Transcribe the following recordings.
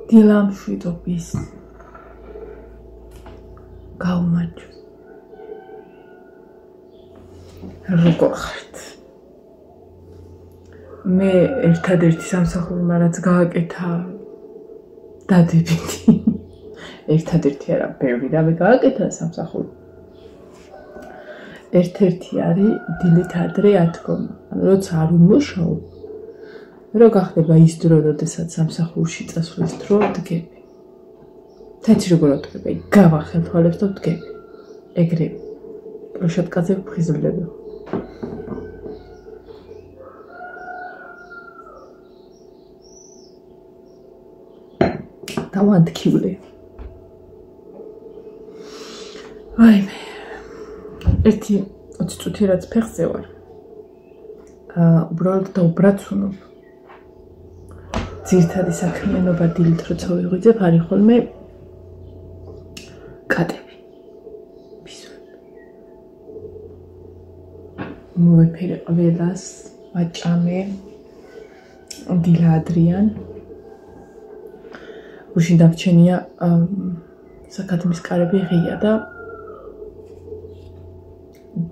დილამშვიდობის გაუმარჯოს. როგორ ხართ? მე ერთადერთი სამსახურმა რაც გააკეთა დადებითი. ერთადერთი არა, ბევრი რამე გააკეთა სამსახური. ერთ-ერთი არის დილით ადრე ათქომა. როცა არ უმუშაო, რო გახდება ის დრო, როდესაც სამსახურში წასვლის დრო დგები. თეთრი როგორ დგები? გავახელ თვალებს და დგები. ეგრევე. პროშატკაზე ვფხიზლები. დავანთქივლე. აიმე. ერთი 20 წუთი რაც ფეხზე ვარ. უბრალოდ დავბრაცუნებ. ძირთადი საქმიანობა დილით როცა ვიღვიძებ, არის ხოლმე კატები. ბიზონები. მოვეფერე ყველას, ვაჭამე. დილა ადრიან. გუშინ დარჩენია საკადმის კარები ღია და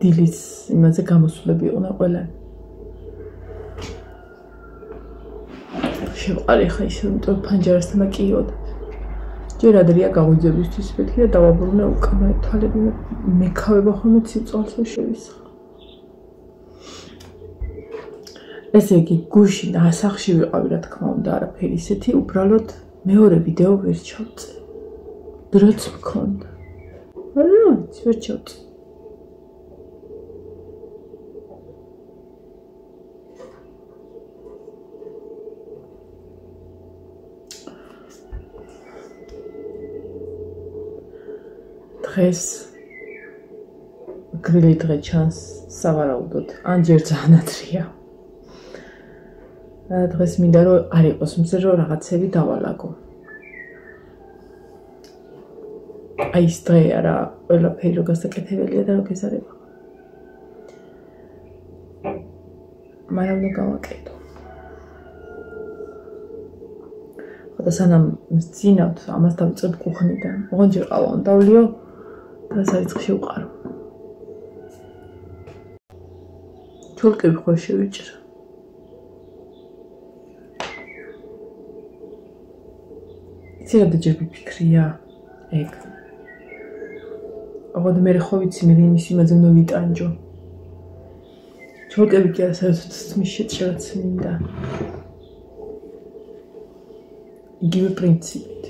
დილის იმაზე გამოსვლები იყო ყველანი. შევყარი ხა ისე იმიტომ ფანჯარასთან აკიოდა. ჯერ ადრეა გაღვიძებისთვის მეთქი და დავაბრუნე უკანა თვალები მეკავება ხოლმე ციწვალს შევისხა. ესე იგი გუშინ ასახში ვიყავი რა თქმა უნდა არაფერი ისეთი უბრალოდ მეორე ვიდეო ვერ ჩავწე. დროც მქონდა. არა, ვერ ჩავწე. დღეს გრილი დღე ჩანს სავარაუდოდ, ან ჯერ ძალიან ადრეა. დღეს მინდა რომ არ იყოს მზე რომ რაღაცები დავალაგო. აი ეს დღე არა ყველაფერი რო გასაკეთებელია და რო გეზარება. მაგრამ უნდა გავაკეთო. ხოდა სანამ წინავთ ამას დავწებ კუხნიდან. ოღონდ ჯერ ყავა უნდა ვლიო და საიწყში ვყარო. ჩოლკები ხო შევიჭრა. ცირად ჯერ ვიფიქრია ეგ. ოღონდ მე ხო ვიცი მე იმის იმაზე უნდა ვიტანჯო. ჩოლკები კი საერთოდ მის შეჭრაც მინდა. იგივე პრინციპით.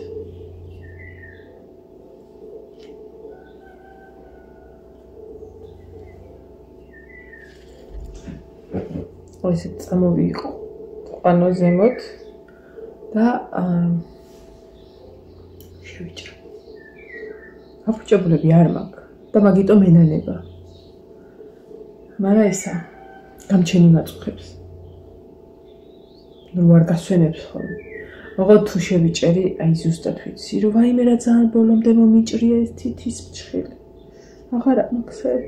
ისე წამოვიყო ყვანო ზემოთ და შევიჭრა. აფუჭებულები არ მაქვს და მაგიტომ ენანება. მაგრამ ესა გამჩენი მაწუხებს. ნუ არ გასვენებს ხოლმე. ოღონდ თუ შევიჭერი, აი ზუსტად ვიცი, რომ ვაიმე რა ძალიან ბოლომდე მომიჭრია ეს თითის მჩხილი. აღარა მაქსები.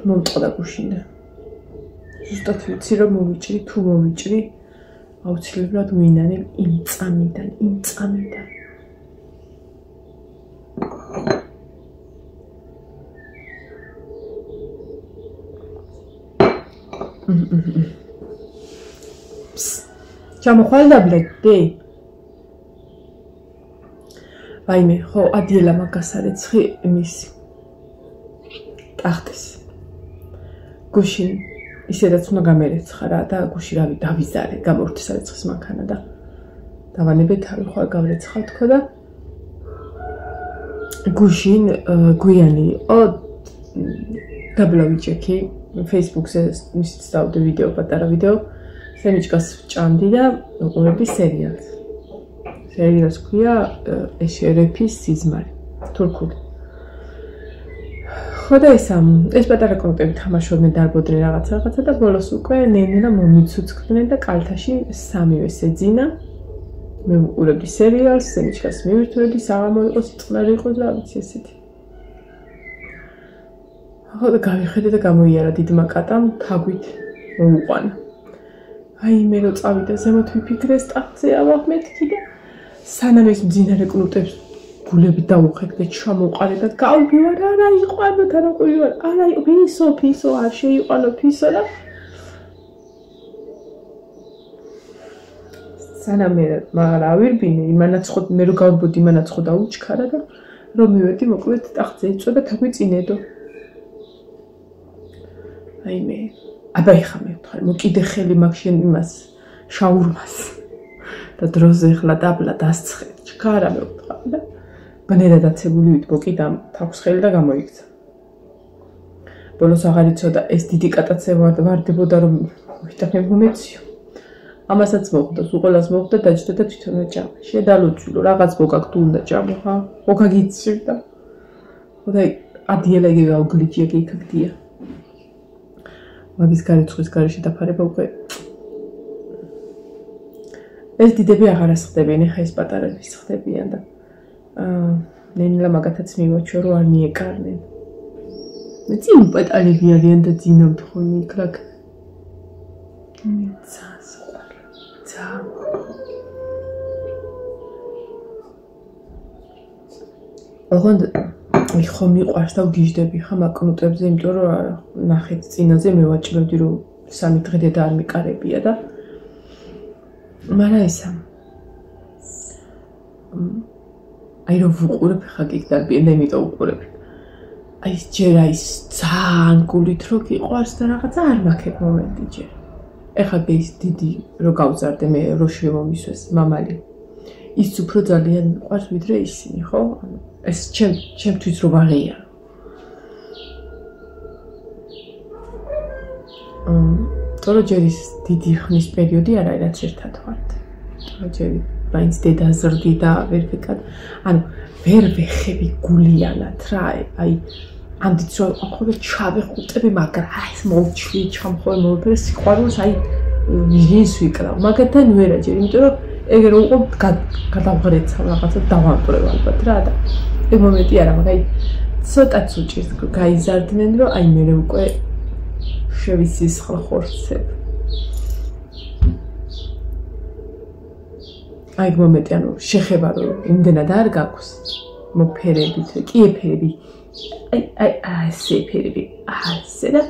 მომწყდა გუშინდა. ზუსტად ვიცი რომ მოვიჭრი, თუ მოვიჭრი, აუცილებლად ვინანებ იმ წამიდან. ჩამოხვალდა ბლეკი. ვაიმე, ხო, ადიელა მაგას არეცხი მისი. ტახტის. გუშინ ისედაც უნდა გამერეცხა რა და გუში რავი დავიზარე, გამორთის არეცხის მანქანა და დავანებე თავი ხო არ გამრეცხა თქო და გუშინ გვიანი იყო დაბლავიჭექი Facebook-ზე მისიც დავდე ვიდეო, პატარა ვიდეო, სემიჩკას ჭამდი და უყურებდი სერიალს. სერიალს ქვია ეშერეფის სიზმარი, თურქული. ხოდა ეს პატარა კოპები თამაშობდნენ დარბოდნენ რაღაცა და ბოლოს უკვე ნენელა მომიცუცქდნენ და კალთაში სამივე შეძინა. მე უყურებდი სერიალს, სემიჩკას მივირთვებდი, საღამო იყოს, წყნარი იყოს და ვიცი ესეთი. ხოდა გავიხედე და გამოიარა დიდმა კატამ თაგვით მოუყვანა. აი მე რო წავიდა ზემოთ ვიფიქრე სტახზე ავახმეთქი და სანამ ეს მძინარე კნუტებს გულები დავუხეკ და ჩამოყარე და გავვივარ არა იყვანო თანაყვი ვარ არა ფისო არ შეიყვანო ფისო და სანამ მე მაგრამ ავირბინე იმანაც ხო მე რო გავბოდი იმანაც ხო დაუჩქარა და რომ მივედი მოკლედ ტახტზე იწვა და თაგვიწინედო აი მე აბა ეხა მე ვთქვი მო კიდე ხელი მაქვს შენ იმას შაურმას და დროზე ხლა დაბლა დასცხე ჩქარა მე ვთქვი და ბნერა დაცებული ვით მოკიდა თავს ხელი და გამოიქცა ბოლოს აღარ იცოდა ეს დიდი კატაცე ვარდებოდა რომ ვიტანე მომეციო ამასაც მოხდა უყოლას მოხდა დაჭდა და თვითონვე ჭამა შედალუწილო რაღაც მოგაკ თუ უნდა ჭამო ხა მოგა გიცივდა ხოდა ადიელეგი გავგლიჯია გიქგდია მაგის გარიცხვის გარეშე დაფარება უკვე ეს დიდები აღარ ასხდებიან ეხა ეს პატარების ხდებიან და ნენილა მაგათაც მივაჩვე რომ არ მიეკარნენ მე წინ პატარები არიან და ძინავთ ხოლმე იქ ოღონდ ხომ მიყვარს და ვგიჟდები ხა მაკნუტებზე იმიტომ რომ ნახეთ წინაზე მევაჭრევდი რომ სამი დღე და არ მიყარებია და მაგრამ ესა აი რომ ვუყურებ ხა გიგდარბიან და იმიტომ ვუყურებ აი ჯერ აი ძალიან გულით რო გიყვარს და რაღაცა არ მაქვს მომენტი ჯერ ეხა ის დიდი რო გავზარდე მე რო შემომისვეს მამალი ის უფრო ძალიან მიყვარს ვიდრე ისინი ხო ეს ჩემთვის რო ვაღია თორე ჯერ ის დიდი ხნის პერიოდი არ არის რაც ერთად ვართ თორე ჯერ მაინც დედა ზრდი და ვერ ვიკად ანუ ვერ ვეხები გულიანად რა აი ამდიც რომ ახლა ჩავეხუტები მაგრამ აი ეს მოვჩვი ჩამხოე მოვიფერე სიყვარულს აი ვიჟინს ვიკრავ მაგათთან ვერა ჯერ იმიტომ რომ ეგრე უყო გადავღრეცა რაღაცა დავამტვრევ ალბათ რა და ეგ მომენტი არა მაგრამ ცოტაც უჭირს გაიზარდნენ რომ აი მე უკვე შევისისხლ ხორცებ აი მომენტი ანუ შეხება რომ იმდენად არ გაქვს მოფერებით კი ეფერები აი ასე ფერები ასე და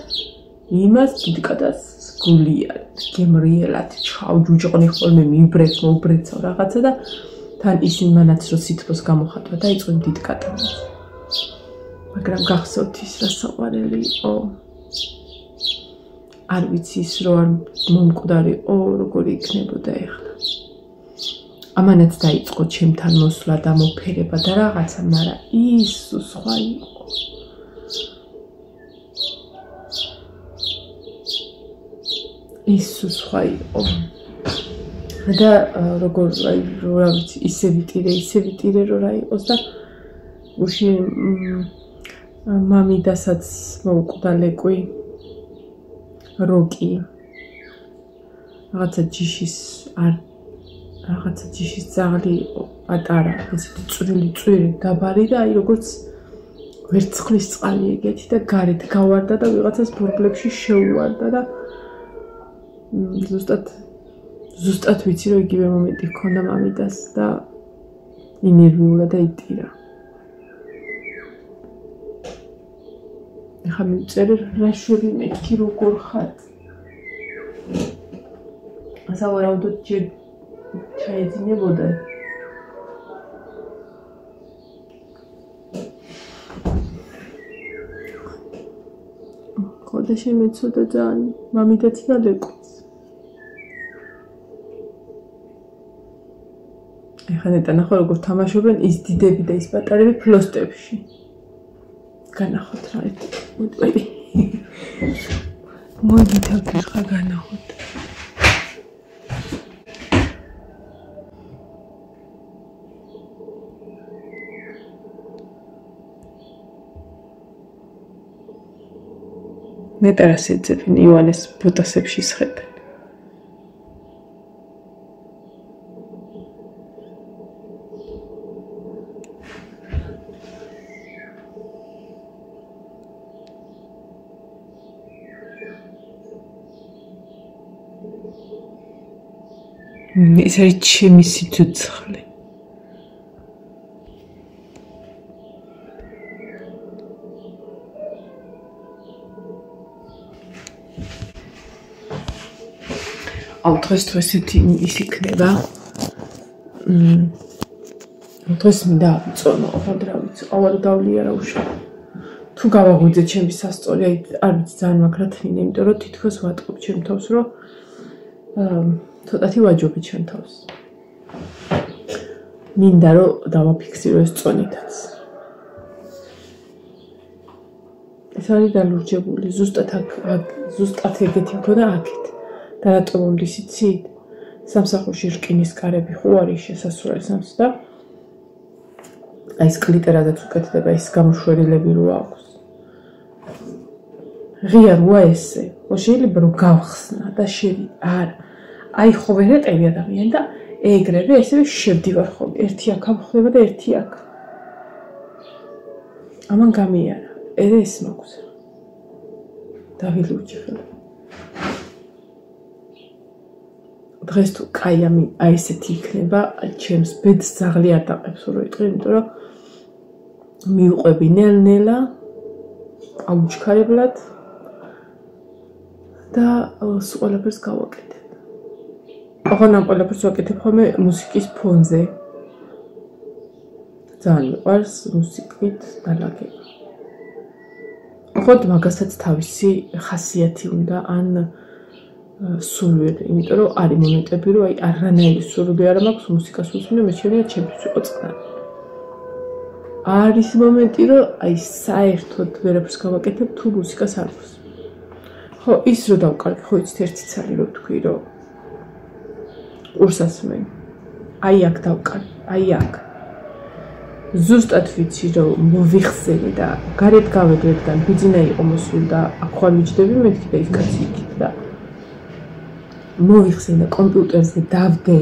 იმას დიდკადას გულია გემრიელად ჩავჯუჯყნი ხოლმე მიბრეც მოუბრეცავ რაღაცა და თან ისინი მანაც რო სითბოს გამოხატვა და იწვიმ დიდკადა მაგრამ გახსოვთ ის რა საყვარელი იყო არ ვიცი ის რო არ მომკვდარიყო როგორი იქნებოდა ეხლა ამანაც დაიწყო ჩემთან მოსვლა და მოფერება და რაღაცა მაგრამ ის სხვა იყო ის სხვა იყო და როგორ აი რა ვიცი ისე ვიტირე რომ რა იყოს და უში მამიდასაც მოუკვდა ლეკვი როკი რაღაცა ჯიშის ძაღლი იყო პატარა ესეთი წვრილი დაბარი და აი როგორც ვერცხლის წყალი ეგეთი და გარეთ გავარდა და ვიღაცას ბორბლებში შეუვარდა და ზუსტად ვიცი რომ იგივე მომენტი ჰქონდა მამიდას და ინერვიულა და იტირა ეხა მივწერე რა შვები მეთქი როგორ ხარ ასავარაუდოდ ჯერ ჩაეძინებოდა ხოდა შემეცოდა ძალიან მამიდაც და ლეკვიც ეხლა ნეტანახო როგორ თამაშობენ ის დიდები და ის პატარები ფლოსტებში განახოთ რა მოდი მოდი თავკირხა განახოთ ნეტარას ეძებენ ივანეს ბოტასებში სხებენ ეს არის ჩემი სიცოცხლე. დღეს თუ ესეთი ის იქნება. დღეს მინდა ვიწონო, ხომ რა ვიცი, ყოველ დავლია რა უშავ. თუ გავაღვიძე ჩემი სასწოლი, არ ვიცი ძალიან მაგრა თინე, იმიტომ რომ თითქოს ვატყობ ჩემ თავს, რომ ცოტათი ვაჯობი ჩემ თავს. მინდა რომ დავაფიქსირო ეს წონითაც. ეს არის დალურჯებული, ზუსტად ეგეთი მქონდა აქეთ. და რატომ მომდის იცით? სამსახურში რკინის კარები ხო არის შესასვლელი სამს და აი ეს კლიტერადაც უკეთდება ის გამოშვერილები რო აქვს. ღია როა ესე, ხო შეიძლება რომ გავხსნა და არა. აი ხო ვერ ეყევი ადამიანი და ეგრევე ესე შევდივარ ხოლმე. ერთი აქ ამხდება და ერთი აქ. ამან გამიარა. ეს მაქვს. დავილურჯე ხოლმე. დღეს თუ კაი აი ესეთი იქნება, ჩემს ბედს ძაღლი არ დაყებს რო იტყვი, იმიტომ რომ მივყვები ნელ-ნელა აუჩქარებლად და ყველაფერს გავაკეთებ. ოღონდ ამ ყველაფერს ვაკეთებ ხოლმე მუსიკის ფონზე. ძალიან მიყვარს მუსიკით დალაგება. ოღონდ მაგასაც თავისი ხასიათი უნდა ან სულვერი, იმიტომ რომ არის მომენტები, რომ აი არანაირი სურვილი არ მაქვს მუსიკას უსმენო, მე შეიძლება ჩემთვის იყო წყნარი. არის მომენტი, რომ აი საერთოდ ვერაფერს გავაკეთებ, თუ მუსიკას არ აქვს. ხო, ის რო დავკარგე, ხო იცით ერთი ცალი რო თქვი, რომ ყურსაც მე. აი აქ დავკარგე, აი აქ. ზუსტად ვიცი, რომ მოვიხსენე და გარეთ გავედი ერთგან, ბიძინა იყო მოსული და აქ ხარ მიჯდები, მეთქი და ის კაცი იქით და მოვიხსენე კომპიუტერზე დავდე,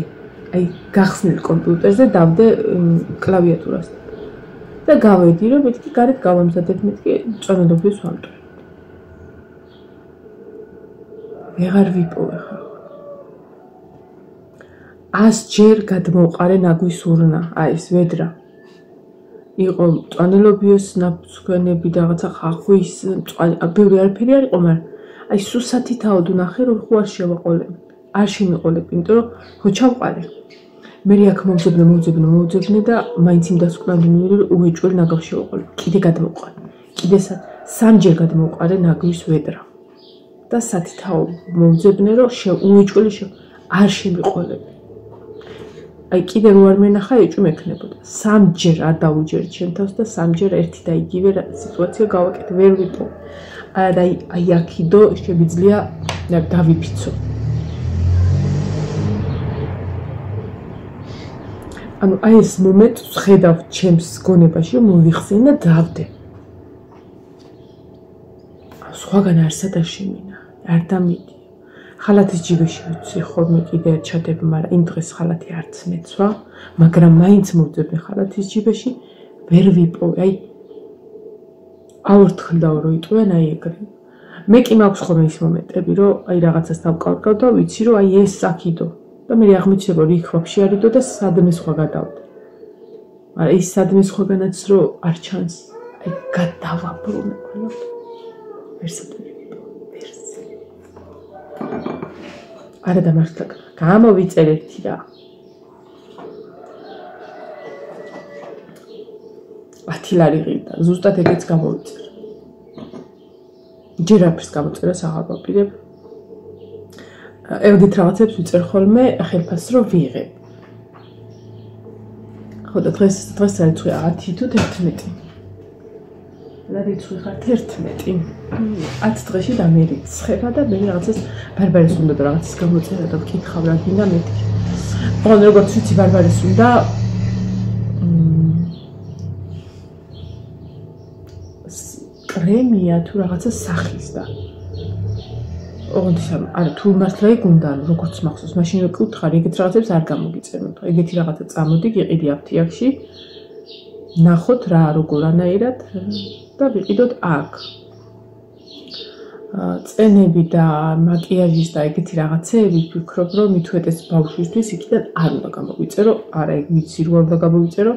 აი გახსნილ კომპიუტერზე დავდე კლავიატურას და გავედი რომ მეთქი გარეთ გავამზადებ მეთქი წონადობის ვამტვი. ვეღარ ვიპოვე ხარ. 100 ჯერ გადმოვყარე ნაგვის ურნა, აი ეს ვედრა. იყო წონელობიოს ნაფსქვენები და რაღაცა ხახვის მწვანე, ბევრი არაფერი არ იყო, მაგრამ აი სუსათი თავად ვნახე რომ ხო არ შევაყოლები. არ შემიყოლებ, იმიტომ რომ ხო ჩავყარე. მე აქ მომძებნე და მაინც იმ დასკვნამდე მივიდი რომ უეჭველი ნაგავს შევაყოლებ. კიდე გადმოვყარე. კიდე 3 ჯერ გადმოვყარე ნაგვის ვედრა. და სათითაო მომძებნე რომ უეჭველი არ შემიყოლებ. აი კიდე რო არ მენახა ეჭვი მექნებოდა. 3 ჯერ არ დავუჯერე ჩემ თავს და 3 ჯერ ერთი და იგივე სიტუაცია გავაკეთე, ვერ ვიპოვე. აი აქიდო შეგიძლია დავიფიცო. ანუ აი ეს მომენტს ხედავ ჩემს გონებაში, მოვიხსენე და დავდე. სხვაგან არსად არ შემინა, არ დამიდი. ხალათის ჯიბეში ვიცი ხოლმე კიდე ჩადებ, მაგრამ იმ დღეს ხალათი არც მეცვა, მაგრამ მაინც მოვძებნე ხალათის ჯიბეში, ვერ ვიპოვე. აი აურთხილდაო რო იტყვიან აი ეგრე. მე კი მაქვს ხოლმე ის მომენტები, რომ აი რაღაცას დავკარგავ და ვიცი რომ აი ეს აქიდო. და მე აღმოჩნდება რომ იქ ვაფშე არიდო და სადმე სხვა გადავდე. მაგრამ ის სადმე სხვაგანაც რო არ ჩანს, აი გადავაბრუნე ყველაფერს. ვერსად არა და მართლა გამოვიწერ ერთი რა. 10 ლარი ღირდა, ზუსტად ეგეც გამოვიწერ. ჯერ არაფერს გამოწერას აღარ ვაპირებ. ეგეთ რაღაცებს ვიწერ ხოლმე ხელფასს რო ვიღებ. ხო და დღეს რიცხვი 10 თუ 11. და რიცხვი ხარ 11. 10 დღეში და მე რიცხვება და მე რაღაცას ბარბარეს უნდა და რაღაცას გამოწერა და ვკითხავ რა გინდა მეთქი. ოღონდ როგორც ვიცი ბარბარეს უნდა პრემია თუ რაღაცა სახის და ოღონდ არა თუ მართლა იქ უნდა როგორც მახსოვს მაშინ რო კითხარ ეგეთ რაღაცებს არ გამოგიწეროთ ეგეთი რაღაცა წამოდი გიყიდი აფთიაქში ნახოთ რა როგორ ანაირად და ვიყიდოთ აქ წენები და მაკიაჟის და ეგეთი რაღაცეები ვფიქრობ, რომ მithuetes ბავშვისთვის იქიდან არ უნდა გამოვიწერო, არა ეგ ვიცი რომ არ უნდა გამოვიწერო.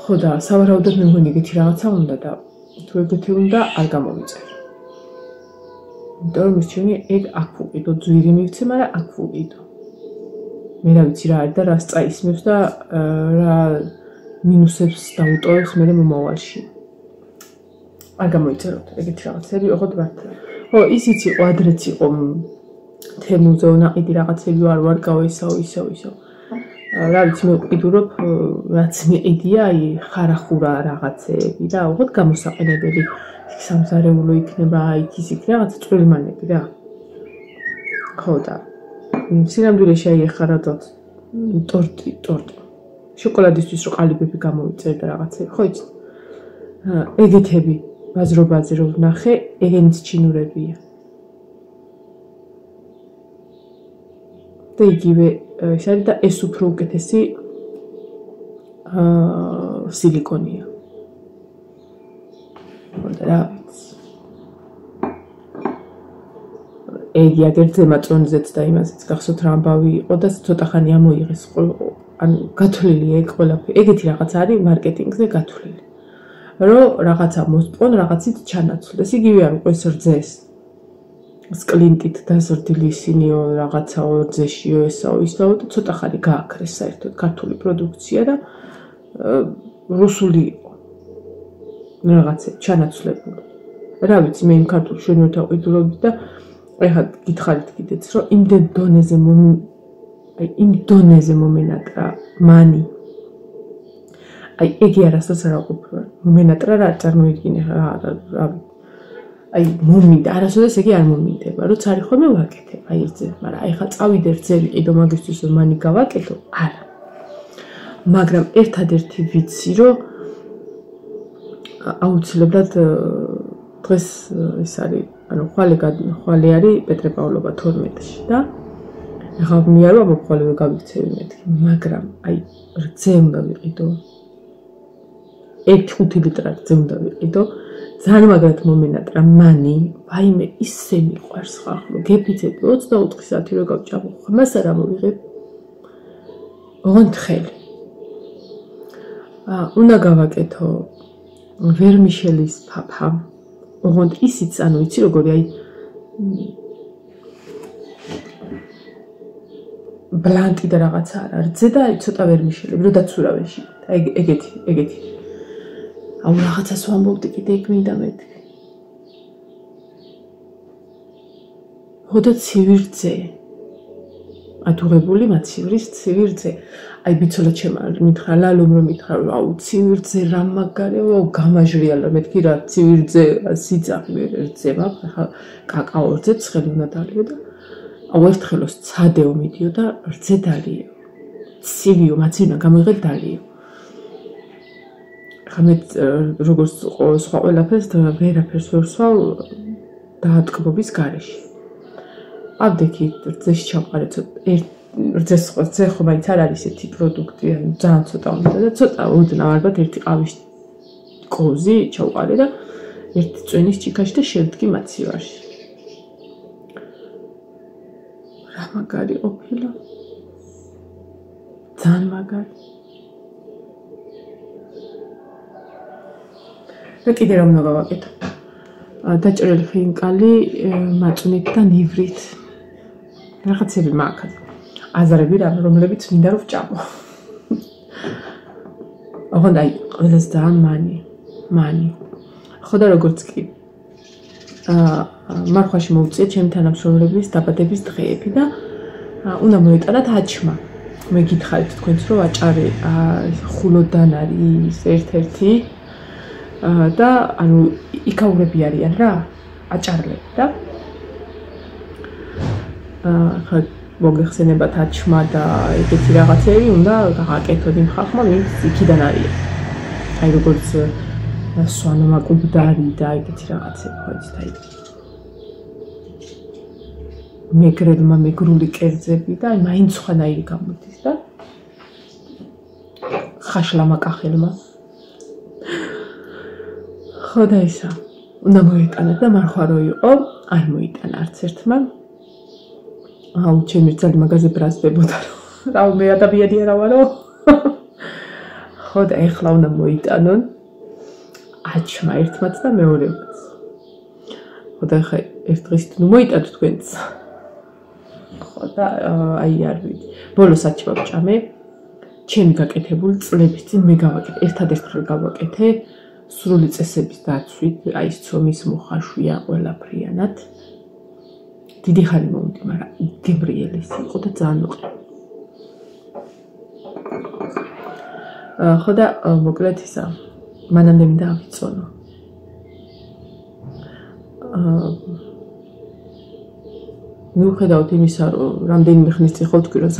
ხო და სავარაუდოდ მე მგონი ეგეთი რაღაცა უნდა და თუ ეგეთი უნდა არ გამოვიწერო. იმიტომ რომ ისჩვენი ეგ აქ ვუყიდო, ძვირი მივცე, მაგრამ აქ ვუყიდო. მე რა ვიცი რა არის და რას წაისმევს და რა მინუსებს დაუტოვებს მე მომავალში. არ გამოიწეროთ ეგეთი რაღაცები, ოღონდ მართლა. ხო, ისიც იყო, ადრეც იყო თემუზე ნაყიდი რაღაცები ვარ გავო ისო. რა ვიცი, მე ვყიდურობ, რაც მიყიდია, აი, ხარახურა რაღაცეები და ოღონდ გამოსაყენებელი სამზარეულო იქნება, აი, ის იქნება რაღაც წვრილმანები რა. ხო და სინამდვილე შეიეხაროთ ტორტი. შოკოლადისთვის რო ყალიბები გამოვიწერ და რაღაცები, ხო იცი? ეგეთები ბაზრობაზე რო ვნახე, ეგენიც ჩინურებია. და იგივე ეს არის და ეს უფრო უკეთესი სილიკონია. და რა ვიცი. ეგი აგერზე მაწონზეც და იმასაც გახსოვთ რა ამბავი იყო და ცოტა ხანი ამოიღეს ანუ გათვლილია ეგ ყველაფერი. ეგეთი რაღაც არის მარკეტინგზე გათვლილი. რომ რაღაცა მოსპონ, რაღაცით ჩანაცვლდეს. იგივე არ იყო ეს რძეს. სკლინტით დაზრდილი ისინიო რაღაცა რძეშიო ესაო ისაო და ცოტა ხანი გააქრეს საერთოდ ქართული პროდუქცია და რუსული იყო. რაღაცა ჩანაცვლებული. რა ვიცი, მე იმ ქართულ შვენიორთან ვყიდულობდი და ეხლა გითხარით კიდეც რომ იმ დონეზე მომენატრა მანი. აი ეგი არასდროს არ აყოფილვარ. მომენატრა რა წარმოიდგინე რა აი მომინდა, არასოდეს ეგი არ მომინდება, როცა არის ხოლმე ვაკეთებ, აი ეს, მაგრამ აი ხა წავიდე რძე ვიყიდო მაგისთვის რომ მანი გავაკეთო, არა. მაგრამ ერთადერთი ვიცი რომ აუცილებლად დღეს ეს არის, ანუ ხვალე არის პეტრე-პავლობა 12-ში და ეხლა მიარო მოყოლევე გავიქცევი მეთქი, მაგრამ აი რძე უნდა ვიყიდო. 1-5 ლიტრი რძე უნდა ვიყიდო. ძალიან მაგრად მომენატრა მანი, ვაიმე ისე მიყვარს ხახლო, გეფიცები 24 საათი რო გავჭამო, ხმას არ ამოვიღებ. ოღონდ ხელი. უნდა გავაკეთო ვერმიშელის ფაფა. ოღონდ ისიც, ანუ იცი როგორი აი ბლანკი და რაღაცა არ არის, რძე და ცოტა ვერმიშელები, რომ დაცურავეში. ეგეთი. აუ რაღაცას ვამბობდი კიდე იქ მინდა მეთქი. ხოდა ცივირძე. ადუღებული მაცივრის ცივირძე. აი ბიცოლა ჩემ მითხრა ლალომ რომ მითხრა აუ ცივირძე რა მაგარია, გამაჟრიალა მეთქი რა ცივირძე სიძახი რძე მაქვს, ახლა კაკაო რძე ცხელი უნდა დალიო და აუ ერთხელოს ცადეო მიდიო და რძე დალიო. ცივიო მაცივნა გამოიღე დალიო. ხამე როგორც სხვა ყველაფერს ვერაფერს ვერ სვავ დაატკბობის გარეშე. აბდექი რძეში ჩავყარე რძე ხო მაინც არ არის ესეთი პროდუქტი, ანუ ძალიან ცოტა უნდა და ცოტა ოდნავ ალბათ ერთი ყავის კოზი ჩავყარე და ერთი წვენის ჭიქაში და შევდგი მაცივარში. რა მაგარი ყოფილა. ძალიან მაგარი. და კიდე რა უნდა გავაკეთო? დაჭრილი ხინკალი მაწვნით და ნივრით. რაღაცები მაქვს. აზრები რა, რომლებიც მინდა რომ ვჭამო. ოღონდ აი ყველას ძალიან მანი. ხო და როგორც კი მარხვაში მოვწიე ჩემი თანამშრომლების დაბადების დღეები და უნდა მოეტანათ აჩმა. მე გითხარით თქვენს რომ აჭარი ხულოდან არის ერთ-ერთი და ანუ იქაურები არიან რა, აჭარლები და ხა მოგეხსენებათ აჩმა და ეგეთი რაღაცები უნდა გააკეთოთ იმ ხალხმა, ვინც იქიდან არის. აი როგორც სვანომა კუბდარი და ეგეთი რაღაცები, ხო იცით აი. მეგრელმა მეგრული კერძები და მაინც ხვანაირი გამოდის და ხაშლამა კახელმა. ხო და ისა. უნდა მოიტანა და მარხვარო იყო, არ მოიტანა არც ერთმა. ჩემი ძალი მაგაზე ბრაზდებოდა, რომ რა მე ადამიანი არა ვარო. ხო და ეხლა უნდა მოიტანონ აჩმა ერთმაც და მეორემაც. ხო და ხა ერთ დღეს ნუ მოიტანოთ თქვენც. ხო და აი არ ვიცი. ბოლოს აჩმა ვჭამე. ჩემი გაკეთებული წლების წინ მე გავაკეთე. ერთადერთ ხელ გავაკეთე სრული წესების დაცვით, აი ცომის მოხაშვია ყველაფრიანად. დიდი ხანი მომდი, მაგრამ გებრიელესი იყო და ძალიან მოკლე. ხო და მოკლედ ისა მანამდე მინდა ავიწონო. მიუხედავად იმისა, რომ რამდენიმე ხნის წინ ხო თქვი, რომ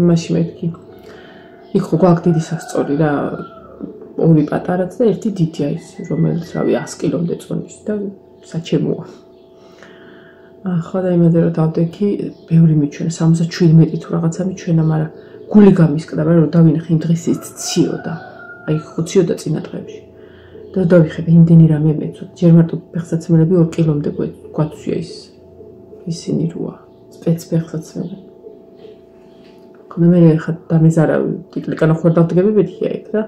მაშინ მეთქი. იქ ხო გვაქვს დიდი სასწორი რა, ორი პატარაც და ერთი დიდია ის, რომელიც რავი 100 კილომდე წონის და საჩემოა. ხო და იმედია რომ დავდექი, ბევრი მიჩვენა, 77 თუ რაღაცა მიჩვენა, მაგრამ გული გამისკდა, რომ დავინახე იმ დღეს ის ციოდა. აი ხო ციოდა წინა დღეებში. და დავიხედე იმდენი რამე მეცოთ. ჯერ მარტო ფეხსაცმელები 2 კილომდე გვაცვია ისინი როა. სპეცფეხსაცმელი. ხომ მე ხა დამეზარა ტიკლიკანა ხوار დავდგები მეთქია იქ და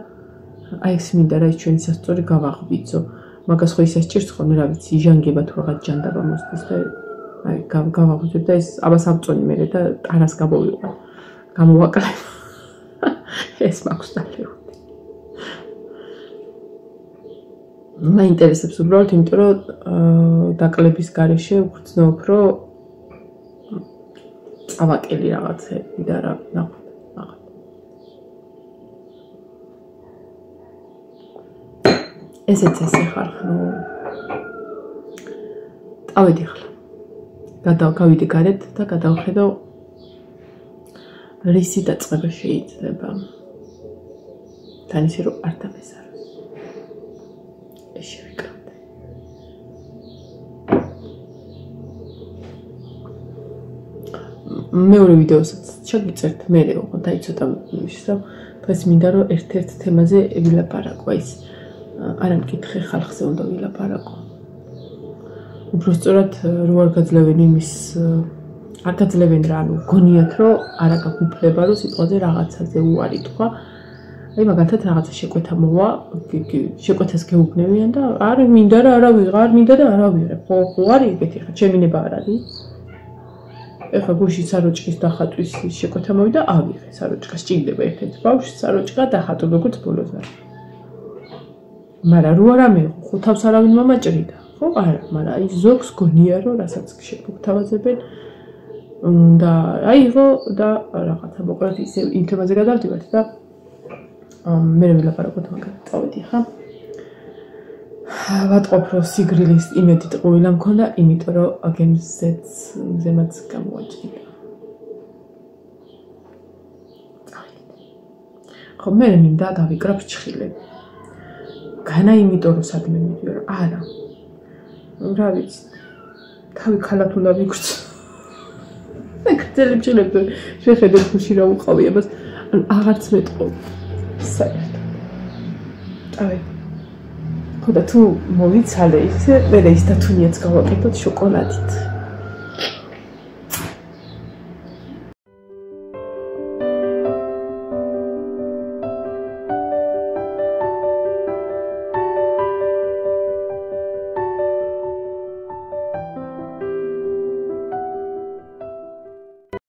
აი ეს მინდა რა ის ჩვენი სასწორი გავაღვიძო. მაგას ხო ისე სჭირს ხოლმე რა ვიცი, ჟანგება თუ რაღაც ჯანდაბა მოსდის და აი გავაღვიძო და ეს აბას ავწონი მე და ტარას გამოვიყვა. გამოვაკლებ. ეს მაქვს დალეო. მაინტერესებს უბრალოდ იმიტომ რომ დაკლების გარეშე ვგრძნობ რომ წავაკელი რაღაცები და რა ნახოთ. ესეც ესე ხარ, ნუ წავედი ხლა. გავიდი გარეთ და გადავხედო რისი დაწყება შეიძლება. თან ისე რომ არ დამეზაროს. ეს შევიკრავდე. მეორე ვიდეოსაც შეგიწერთ მე იყო დაიცოდა ის რომ დღეს მინდა რომ ერთ-ერთ თემაზე ვილაპარაკო ის არ ამკითხე ხალხზე უნდა ვილაპარაკო. უბრალოდ რო არ გაძლევენ იმის არ გაძლევენ რა, ანუ გონიათ რომ არა გაგუფლება რომ სიტყვაზე რაღაცაზე უარი თქვა. აი მაგალითად რაღაცა შეკვეთა მოვა, შეკვეთას გეუბნევიან და არ მინდა რა არა ვიღარ, მინდა და არა ვიღებ. ხო არის ეგეთი ხა, ჩემი ნება არ არის. ეხლა გუში საროჭკის დახატვის შეკვეთა მოვიდა, ავიღე საროჭკა, სჭირდება ერთ-ერთი ბავშვი საროჭკა დახატო როგორც ბოლოს არის. მაგრამ რო არა მე ხო თავს არავინ მომაჭრიდა, ხო არა, მაგრამ აი ზოგს გონია რომ რასაც შეფუქთავაზებენ და აიღო და რაღაცა მოკლედ ისე იმ თემაზე გადავდივართ და მე ვილაპარაკოთ მაგალითად წავედი ხა. ვატყობ რომ სიგრილის იმედი ტყუილა მქონდა, იმიტომ რომ აგემზემაც გამოვაჭრიდა. ხო მე მინდა გავიკრა ფრჩხილები. განა იმიტომ რომ სადმე მივიდიო რა არა. რა ვიცი. თავი ქალათ უნდა ვიგვწო. ეგრე შეიძლება შეხედეთ ხუში რა უყავია, მას აღარც მეტყო. საერთოდ. აი. ხო და თუ მოვიცალე ისე, მე ის დათუნიაც გავაკეთოთ შოკოლადით.